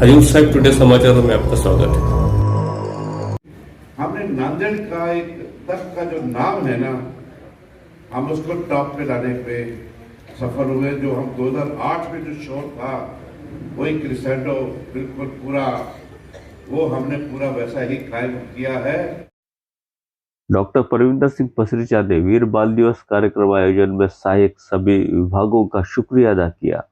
हजूर साहब टुडे समाचारों में आपका स्वागत है। हमने नांदेड़ का एक तक का जो नाम है ना, हम उसको टॉप पे लाने पे सफल हुए। जो हम 2008 में जो शो था वही क्रिसेंडो बिल्कुल पूरा, वो हमने पूरा वैसा ही कायम किया है। डॉक्टर परविंदर सिंह पसरीचा ने वीर बाल दिवस कार्यक्रम आयोजन में सहायक सभी विभागों का शुक्रिया अदा किया।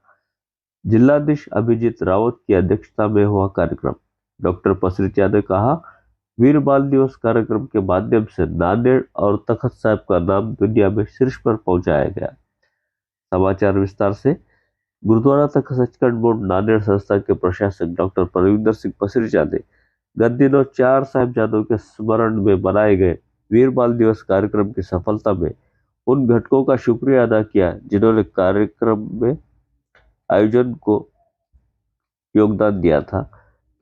जिलाधीश अभिजीत रावत की अध्यक्षता में हुआ कार्यक्रम। डॉक्टर पसरीचा ने कहा, वीर बाल दिवस कार्यक्रम के माध्यम से नांदेड़ और तखत साहिब का नाम दुनिया में शीर्ष पर पहुंचाया गया। समाचार विस्तार से। गुरुद्वारा तखत सचखंड बोर्ड नांदेड़ संस्था के प्रशासक डॉक्टर परविंदर सिंह पसरीचा ने गत दिनों 4 साहिबजादों के स्मरण में बनाए गए वीर बाल दिवस कार्यक्रम की सफलता में उन घटकों का शुक्रिया अदा किया जिन्होंने कार्यक्रम में आयोजन को योगदान दिया था।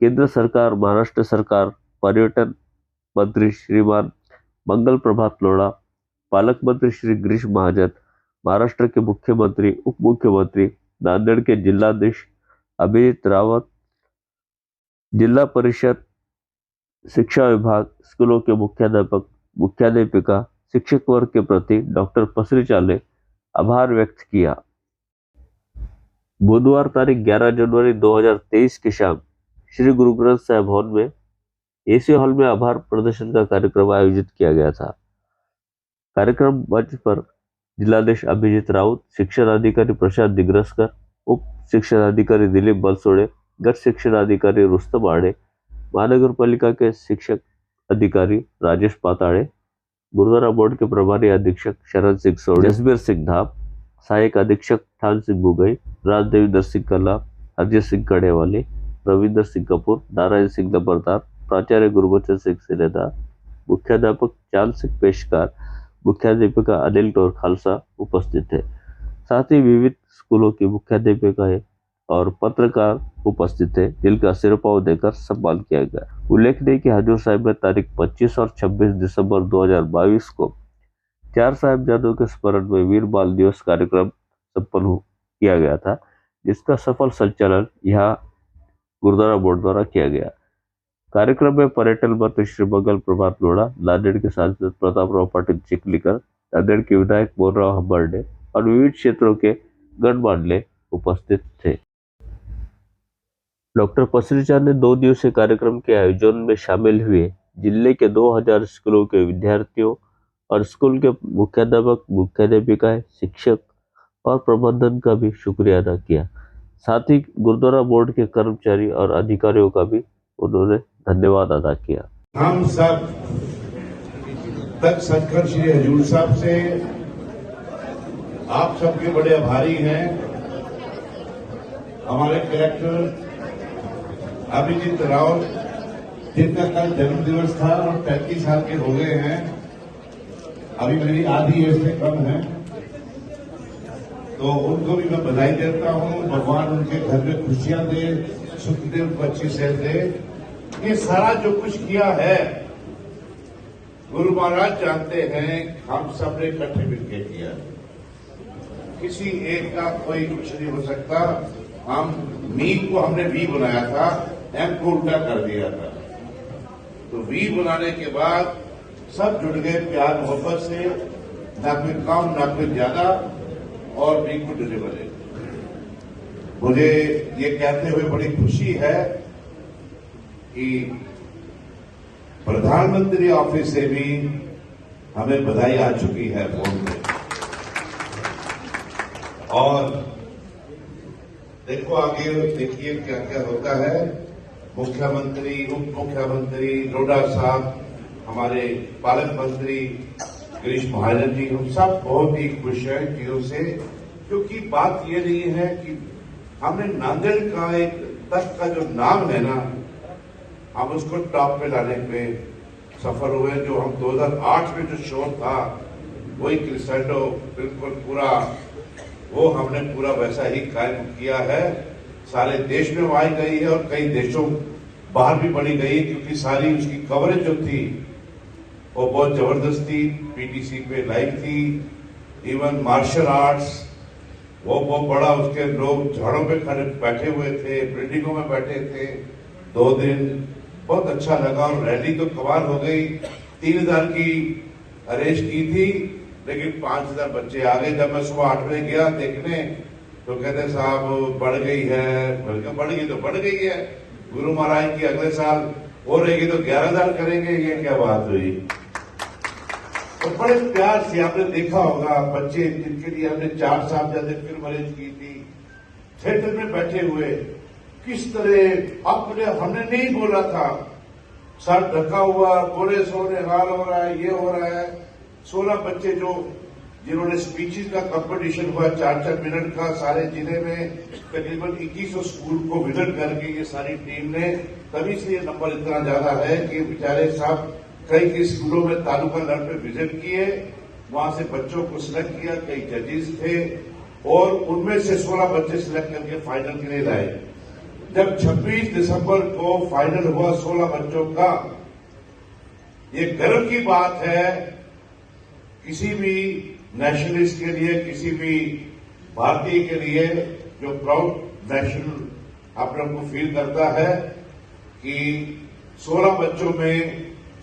केंद्र सरकार, महाराष्ट्र सरकार, पर्यटन मंत्री श्रीमान मंगल प्रभात लोढ़ा, पालक मंत्री श्री गिरीश महाजन, महाराष्ट्र के मुख्यमंत्री, उप मुख्यमंत्री, नांदेड़ के जिलाधीश अभिजीत रावत, जिला परिषद, शिक्षा विभाग, स्कूलों के मुख्याध्यापक, मुख्याध्यापिका, शिक्षक वर्ग के प्रति डॉक्टर पसरीचा ने आभार व्यक्त किया। बुधवार तारीख 11 जनवरी 2023 की शाम श्री गुरु ग्रंथ साहिब हॉल में एसी हॉल में आभार प्रदर्शन का कार्यक्रम आयोजित किया गया था। कार्यक्रम मंच पर जिलाधीश अभिजीत राउत, शिक्षण अधिकारी प्रसाद दिग्रसकर, उप शिक्षण अधिकारी दिलीप बलसोड़े, गट शिक्षण अधिकारी रुस्तम आड़े, महानगर पालिका के शिक्षक अधिकारी राजेश पाताड़े, गुरुद्वारा बोर्ड के प्रभारी अधीक्षक शरण सिंह सोढ़ी, जसबीर सिंह धाम, सहायक अधीक्षक ठान सिंह बुगई, राजदेविंदर सिंह कला, अजय सिंह कड़ेवाली, रविंदर सिंह कपूर, नारायण सिंह नंबरदार, प्राचार्य गुरबचन सिंह सिलेदार, मुख्याध्यापक चांद सिंह पेशकार, मुख्याध्यापिका अनिल टोर खालसा उपस्थित थे। साथ ही विविध स्कूलों की मुख्याध्यापिकाएं और पत्रकार उपस्थित थे, जिनका सिरपाव देकर सम्मान किया गया। उल्लेखनीय कि हजूर साहिब में तारीख 25 और 26 दिसंबर 2022 को 4 साहिबजादों के स्मरण में वीर बाल दिवस कार्यक्रम संपन्न किया गया था, जिसका सफल संचालन यहाँ गुरुद्वारा बोर्ड द्वारा किया गया। कार्यक्रम में पर्यटन मंत्री श्री मंगल प्रभात लोढ़ा, नांदेड़ के सांसद प्रतापराव पाटिल चिखलीकर, नांदेड़ के विधायक मोहनराव हंबर्डे और विविध क्षेत्रों के गणमान्य उपस्थित थे। डॉक्टर पसरीचा ने 2 दिवसीय कार्यक्रम के आयोजन में शामिल हुए जिले के 2000 स्कूलों के विद्यार्थियों और स्कूल के मुख्याध्यापक, मुख्याध्यापिकाएं, शिक्षक और प्रबंधन का भी शुक्रिया अदा किया। साथ ही गुरुद्वारा बोर्ड के कर्मचारी और अधिकारियों का भी उन्होंने धन्यवाद अदा किया। हम सब तक सचखंड श्री हजूर साहब से आप सबके बड़े आभारी हैं। हमारे कलेक्टर अभिजीत रावत, जिनका कल जन्म दिवस था और 35 साल के हो गए हैं, अभी मेरी आधी एज से कम है, तो उनको भी मैं बधाई देता हूं। भगवान उनके घर में खुशियां दे, सुख दे, उनको अच्छी सेहत दे। ये सारा जो कुछ किया है, गुरु महाराज जानते हैं, हम सब ने इकट्ठे मिलकर किया। किसी एक का कोई कुछ नहीं हो सकता। हम मी को हमने वी बनाया था, एम को उल्टा कर दिया था, तो वी बनाने के बाद सब जुड़ गए प्यार मोहब्बत से, ना कोई कम ना कोई ज्यादा, और भी को डिलीवर है। मुझे ये कहते हुए बड़ी खुशी है कि प्रधानमंत्री ऑफिस से भी हमें बधाई आ चुकी है फोन पे। और देखो आगे देखिए क्या क्या होता है। मुख्यमंत्री, उप मुख्यमंत्री लोढ़ा साहब, हमारे पालक मंत्री गिरीश महाजन जी, हम सब बहुत ही खुश हैं चीजों से, क्योंकि बात ये नहीं है कि हमने नांदेड़ का एक तक का जो नाम है ना, हम उसको टॉप पे लाने पे सफल हुए। जो हम 2008 में जो शो था वही क्रिसेंडो बिल्कुल पूरा, वो हमने पूरा वैसा ही कायम किया है। सारे देश में आई गई है और कई देशों बाहर भी बढ़ी गई, क्योंकि सारी उसकी कवरेज जो थी वो बहुत जबरदस्त थी। पीटीसी पे लाइव थी, इवन मार्शल आर्ट्स वो बड़ा, उसके लोग झाड़ों पे खड़े बैठे हुए थे, बिल्डिंगों में बैठे थे 2 दिन। बहुत अच्छा लगा और रैली तो कमाल हो गई। 3000 की अरेंज की थी, लेकिन 5000 बच्चे आ गए। जब मैं सुबह 8 बजे गया देखने तो कहते साहब बढ़ गई है। बल्कि बढ़ गई तो बढ़ गई है, गुरु महाराज की अगले साल हो रहेगी तो 11000 करेंगे। ये क्या बात हुई। तो बड़े प्यार से आपने देखा होगा बच्चे जिनके लिए हमने 4 साहबजादे फिल्म अरेंज की थी, थिएटर में बैठे हुए किस तरह अपने, हमने नहीं बोला था, सर ढका हुआ, पूरे सोने हाल हो रहा है, ये हो रहा है। 16 बच्चे जिन्होंने स्पीचेस का कंपटीशन हुआ 4-4 मिनट का, सारे जिले में तकरीबन 2100 स्कूल को विजिट करके ये सारी टीम ने, तभी से ये नंबर इतना ज्यादा है कि बेचारे साहब कई स्कूलों में तालुका लेवल पे विजिट किए, वहां से बच्चों को सिलेक्ट किया, कई जजेस थे और उनमें से 16 बच्चे सिलेक्ट करके फाइनल के लिए लाए। जब 26 दिसंबर को फाइनल हुआ 16 बच्चों का, ये गर्व की बात है किसी भी नेशनलिस्ट के लिए, किसी भी भारतीय के लिए जो प्राउड नेशनल अपने को फील करता है कि 16 बच्चों में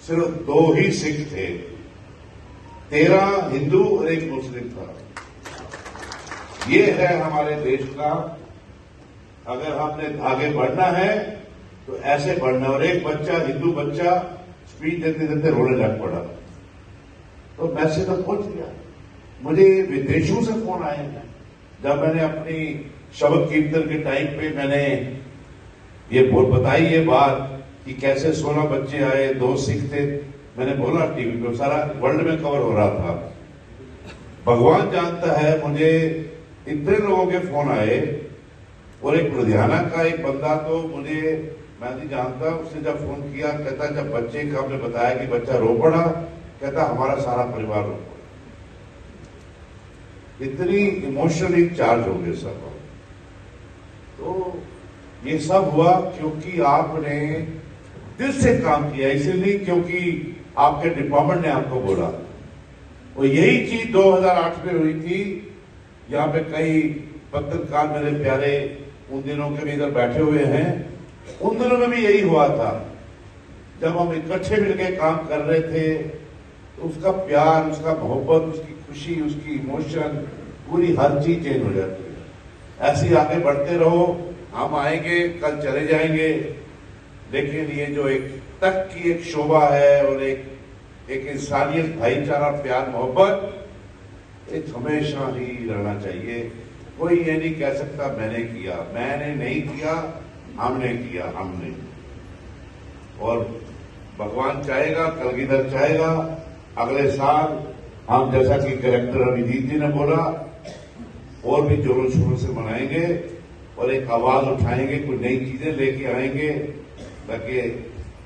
सिर्फ 2 ही सिख थे, 13 हिंदू और 1 मुस्लिम था। ये है हमारे देश का। अगर हमने आगे बढ़ना है तो ऐसे बढ़ना। और एक बच्चा, हिंदू बच्चा, स्पीच देते देते रोने लग पड़ा। तो मैसेज तो पहुंच गया। मुझे विदेशों से फोन आए हैं। जब मैंने अपनी शब्द कीर्तन के टाइम पे मैंने ये बताई ये बात कि कैसे 16 बच्चे आए, 2 सिख थे, मैंने बोला टीवी पे, सारा वर्ल्ड में कवर हो रहा था। भगवान जानता है मुझे इतने लोगों के फोन आए। और एक लुधियाना का एक बंदा तो मुझे, मैं नहीं जानता, उसने जब फोन किया कहता जब बच्चे का हमने बताया कि बच्चा रो पड़ा, कहता हमारा सारा परिवार रो पड़ा। इतनी इमोशनली चार्ज हो गए सब। तो ये सब हुआ क्योंकि आपने दिल से काम किया, इसलिए क्योंकि आपके डिपार्टमेंट ने आपको बोला। और यही चीज 2008 में हुई थी। यहाँ पे कई पत्रकार मेरे प्यारे उन दिनों के भी इधर बैठे हुए हैं, उन दिनों में भी यही हुआ था। जब हम इकट्ठे मिलकर काम कर रहे थे तो उसका प्यार, उसका मोहब्बत, उसकी खुशी, उसकी इमोशन, पूरी हर चीज चेंज हो जाती है। ऐसे ही आगे बढ़ते रहो। हम आएंगे, कल चले जाएंगे, लेकिन ये जो एक तक की एक शोभा है और एक इंसानियत, भाईचारा, प्यार, मोहब्बत, एक हमेशा ही रहना चाहिए। कोई ये नहीं कह सकता मैंने किया, मैंने नहीं किया, हमने किया, हमने। और भगवान चाहेगा, कलगीधर चाहेगा, अगले साल हम, जैसा कि कलेक्टर अभिजीत जी ने बोला, और भी जोरों शोरों से मनाएंगे और एक आवाज उठाएंगे, कुछ नई चीजें लेके आएंगे ताकि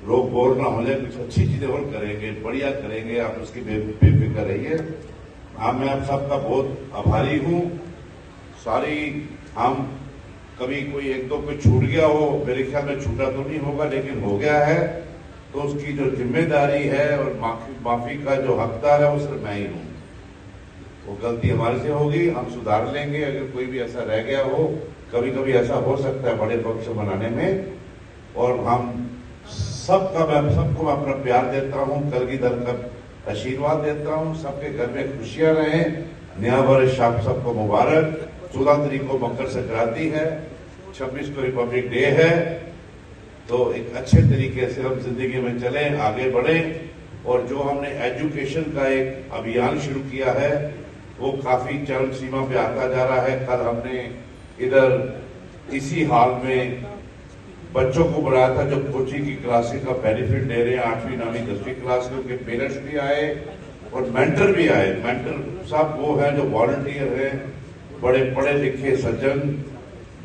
लोग बोर ना हो जाए। कुछ अच्छी चीजें और करेंगे, बढ़िया करेंगे। आप उसकी बेफिक्र रहिए। मैं आप सबका बहुत आभारी हूं। सारी हम कभी कोई 1-2 कोई छूट गया हो, मेरे ख्याल में छूटा तो नहीं होगा, लेकिन हो गया है तो उसकी जो जिम्मेदारी है और माफी का जो हकदार है वो सिर्फ मैं ही हूं। वो गलती हमारे से होगी, हम सुधार लेंगे। अगर कोई भी ऐसा रह गया हो, कभी कभी ऐसा हो सकता है बड़े पक्ष बनाने में, और हम मैं सबको अपना प्यार देता हूं, कलगीधर का आशीर्वाद देता हूं। सबके घर में खुशियां रहें। नया वर्ष आप सबको मुबारक। 14 तारीख को मकर संक्रांति है, 26 को रिपब्लिक डे है। तो एक अच्छे तरीके से हम जिंदगी में चलें, आगे बढ़ें। और जो हमने एजुकेशन का एक अभियान शुरू किया है वो काफी चरम सीमा पे आता जा रहा है। कल हमने इधर इसी हॉल में बच्चों को बढ़ाया था जो कोचिंग की क्लासेस का बेनिफिट ले रहे हैं, 8वीं 9वीं 10वीं क्लास के। उनके पेरेंट्स भी आए और मेंटर भी आए। मेंटर साहब वो है जो वॉलंटियर है, बड़े पढ़े लिखे सज्जन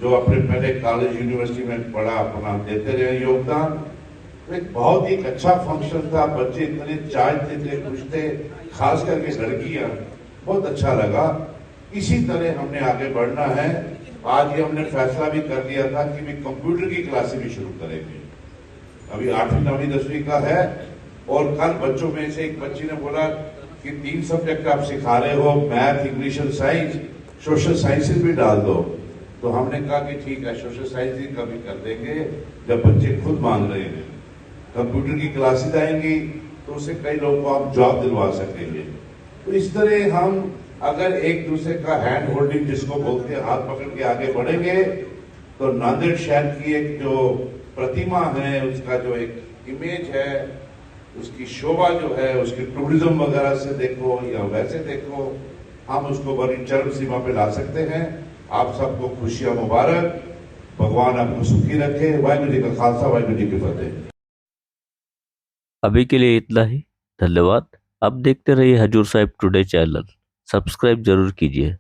जो अपने पहले कॉलेज यूनिवर्सिटी में पढ़ा, अपना देते रहे योगदान। तो एक बहुत ही अच्छा फंक्शन था। बच्चे इतने चार्ज थे, खुश थे, खास करके लड़कियां। बहुत अच्छा लगा। इसी तरह हमने आगे बढ़ना है। आज ये हमने फैसला भी कर लिया था कि भी कंप्यूटर की क्लासें भी शुरू करेंगे। अभी 8वीं 9वीं 10वीं का है। और कल बच्चों में से एक बच्ची ने बोला कि 3 सब्जेक्ट आप सिखा रहे हो, मैथ, इंग्लिश और साइंस, सोशल साइंसेज भी डाल दो। तो हमने कहा कि ठीक है, सोशल साइंसेज का भी कर देंगे जब बच्चे खुद मांग रहे हैं। कंप्यूटर की क्लासेज आएंगी तो उससे कई लोगों को आप जॉब दिलवा सकेंगे। तो इस तरह हम अगर एक दूसरे का हैंड होल्डिंग जिसको बोलते हैं, हाथ पकड़ के आगे बढ़ेंगे, तो नांदेड़ शहर की एक जो प्रतिमा है, उसका जो एक इमेज है, उसकी शोभा जो है, उसकी टूरिज्म वगैरह से देखो या वैसे देखो, हम उसको बड़ी चरम सीमा पे ला सकते हैं। आप सबको खुशियां मुबारक, भगवान आपको सुखी रखे। वाहिगुरू जी का खालसा, वाहिगुरू जी की फतेह। अभी के लिए इतना ही। धन्यवाद। आप देखते रहिए Hazur Sahib today channel. Subscribe जरूर कीजिए।